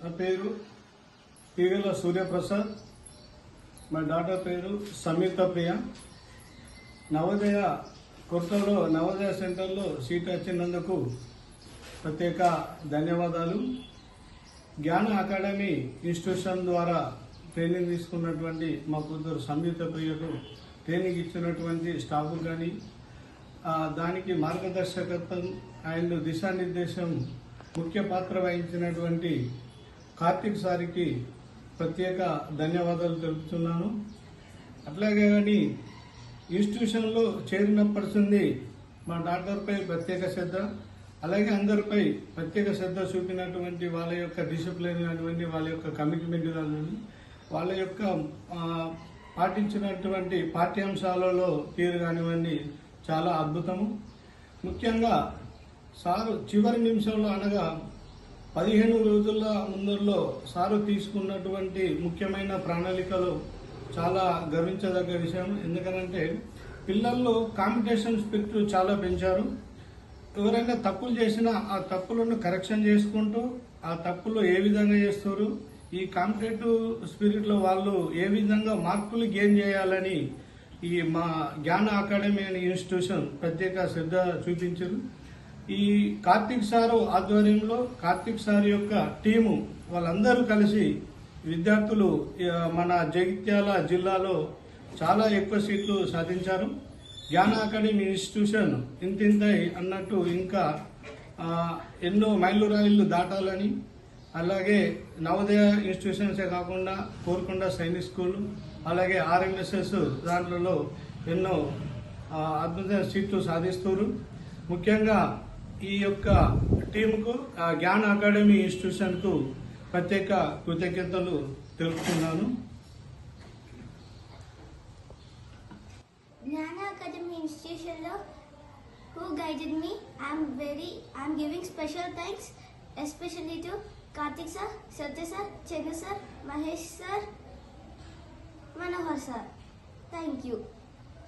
నా పేరు తీగల సూర్యప్రసాద్. మా డాటర్ పేరు సమీత ప్రియ. నవోదయ కొత్తలో నవోదయ సెంటర్లో సీట్ వచ్చినందుకు ప్రత్యేక ధన్యవాదాలు. జ్ఞాన అకాడమీ ఇన్స్టిట్యూషన్ ద్వారా ట్రైనింగ్ తీసుకున్నటువంటి మా కూతురు సమీత ప్రియకు ట్రైనింగ్ ఇచ్చినటువంటి స్టాఫ్ కానీ దానికి మార్గదర్శకత్వం అండ్ దిశానిర్దేశం ముఖ్య పాత్ర వహించినటువంటి కార్తిక్ సారికి ప్రత్యేక ధన్యవాదాలు తెలుపుతున్నాను. అట్లాగే కానీ ఇన్స్టిట్యూషన్లో చేరినప్పటి నుండి మా డాక్టర్పై ప్రత్యేక శ్రద్ధ, అలాగే అందరిపై ప్రత్యేక శ్రద్ధ చూపినటువంటి వాళ్ళ యొక్క డిసిప్లిన్ కానివ్వండి, వాళ్ళ యొక్క కమిట్మెంట్ కానివ్వండి, వాళ్ళ యొక్క పాటించినటువంటి పాఠ్యాంశాలలో తీరు కానివ్వండి చాలా అద్భుతము. ముఖ్యంగా సారు చివరి నిమిషంలో అనగా 15 రోజుల ముందరలో సారు తీసుకున్నటువంటి ముఖ్యమైన ప్రణాళికలు చాలా గర్వించదగ్గ విషయం. ఎందుకంటే పిల్లల్లో కాంపిటీషన్ స్పిరిట్ చాలా పెంచారు. ఎవరైనా తప్పులు చేసినా ఆ తప్పులను కరెక్షన్ చేసుకుంటూ ఆ తప్పులు ఏ విధంగా చేస్తారు, ఈ కాంపిటేటివ్ స్పిరిట్లో వాళ్ళు ఏ విధంగా మార్కులు గెయిన్ చేయాలని ఈ మా జ్ఞాన అకాడమీ అనే ఇన్స్టిట్యూషన్ ప్రత్యేక శ్రద్ధ చూపించారు. ఈ కార్తిక్ సారు ఆధ్వర్యంలో కార్తిక్ సార్ యొక్క టీము వాళ్ళందరూ కలిసి విద్యార్థులు మన జగిత్యాల జిల్లాలో చాలా ఎక్కువ సీట్లు సాధించారు. జ్ఞాన అకాడమీ ఇన్స్టిట్యూషన్ ఇంతింతై అన్నట్టు ఇంకా ఎన్నో మైలురాయిలు దాటాలని, అలాగే నవోదయ ఇన్స్టిట్యూషన్సే కాకుండా కోరుకొండ సైనిక్ స్కూల్, అలాగే ఆర్ఎంఎస్ఎస్ దాంట్లో ఎన్నో అద్భుతమైన సీట్లు సాధిస్తారు. ముఖ్యంగా ఈ యొక్క టీముకు జ్ఞాన అకాడమీ ఇన్స్టిట్యూషన్కు ప్రత్యేక కృతజ్ఞతలు తెలుపుతున్నాను. Jnana Academy Institution who guided me, I'm giving special thanks especially to Karthik sir, Satya sir, Chenu sir, Mahesh sir, Manohar sir. Thank you.